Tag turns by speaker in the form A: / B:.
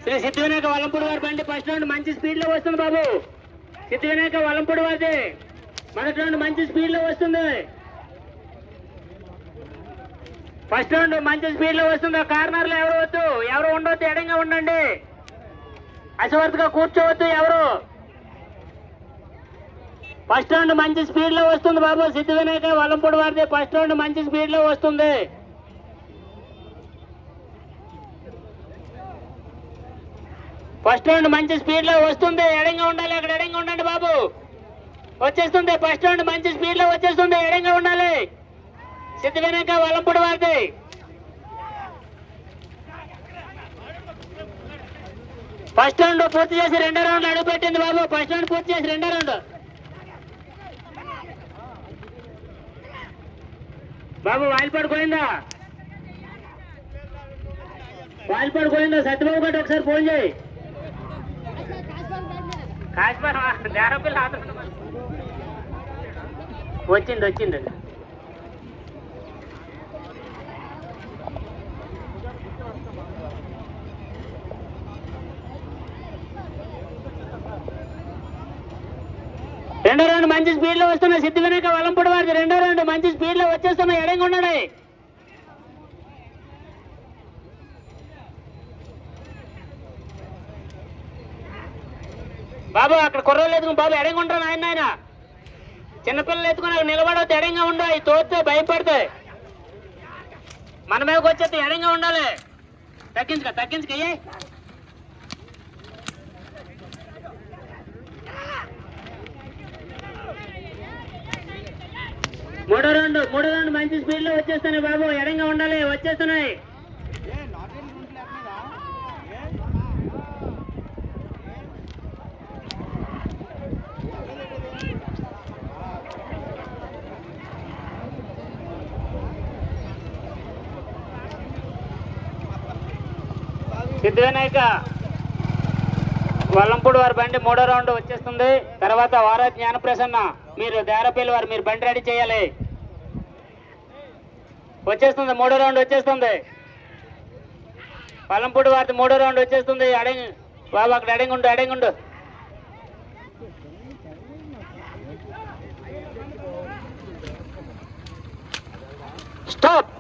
A: శ్రీ సిద్ధి వినాయక వలంపూడి వారి బండి first round మంచి స్పీడ్ లో వస్తుంది బాబు. సిద్ధి వినాయక వలంపూడి వారిది మొదటి రౌండ్ మంచి స్పీడ్ లో వస్తుంది. ఫస్ట్ రౌండ్ మంచి స్పీడ్ లో వస్తుంది. కార్నర్ లో ఎవరు వద్దు, ఎవరు ఉండవద్దు, ఎడంగా ఉండండి. అసవర్తిగా కూర్చోవద్దు ఎవరు. ఫస్ట్ రౌండ్ మంచి స్పీడ్ లో వస్తుంది బాబు. సిద్ధి వినాయక వలంపూడి వారిది ఫస్ట్ రౌండ్ మంచి స్పీడ్ లో వస్తుంది. ఫస్ట్ రౌండ్ మంచి స్పీడ్ లో వస్తుంది. ఎడంగా ఉండాలి, అక్కడ ఎడంగా ఉండండి బాబు. వచ్చేస్తుంది ఫస్ట్ రౌండ్ మంచి స్పీడ్ లో వచ్చేస్తుంది. ఎడంగా ఉండాలి. సిద్ధి వినాయక వలంపూడి వారిది ఫస్ట్ రౌండ్ పూర్తి చేసి రెండో రౌండ్ అడుగు పెట్టింది బాబు. ఫస్ట్ రౌండ్ పూర్తి చేసి రెండో రౌండ్ బాబు. వాయిల్పాడు పోయిందా, వాయిల్పాడు పోయిందా? సత్యబాబు గట్టు ఒకసారి ఫోన్ చేయి. వచ్చింది వచ్చింది. రెండో రౌండ్ మంచి స్పీడ్ లో వస్తున్నా సిద్ధి వినాయక వలంపూడి వారిది. రెండో రౌండ్ మంచి స్పీడ్ లో వచ్చేస్తున్నా, ఎడంగా ఉన్నాడు బాబు. అక్కడ కుర్రోళ్ళు ఎత్తుకుని బాబు ఎడంగా ఉంటాను ఆయన. ఆయన చిన్నపిల్లలు ఎత్తుకుని అక్కడ నిలబడవద్దు, ఎడంగా ఉండు. అవి తోస్తే భయపడతాయి. మన మీదకి వచ్చేది ఎడంగా ఉండాలి. తగ్గించుకయ్యే. మూడో రౌండ్ మంచి స్పీడ్ లో వచ్చేస్తున్నాయి బాబు. ఎడంగా ఉండాలి, వచ్చేస్తున్నాయి. సిద్ధి వినాయక వలంపూడి వారి బండి మూడో రౌండ్ వచ్చేస్తుంది. తర్వాత వారా జ్ఞానప్రసన్న మీరు దేరపల్లి వారు మీరు బండి రెడీ చేయాలి. వచ్చేస్తుంది మూడో రౌండ్ వచ్చేస్తుంది. వలంపూడి వారి మూడో రౌండ్ వచ్చేస్తుంది. బాబు అక్కడ ఎడంగుండు. స్టాప్.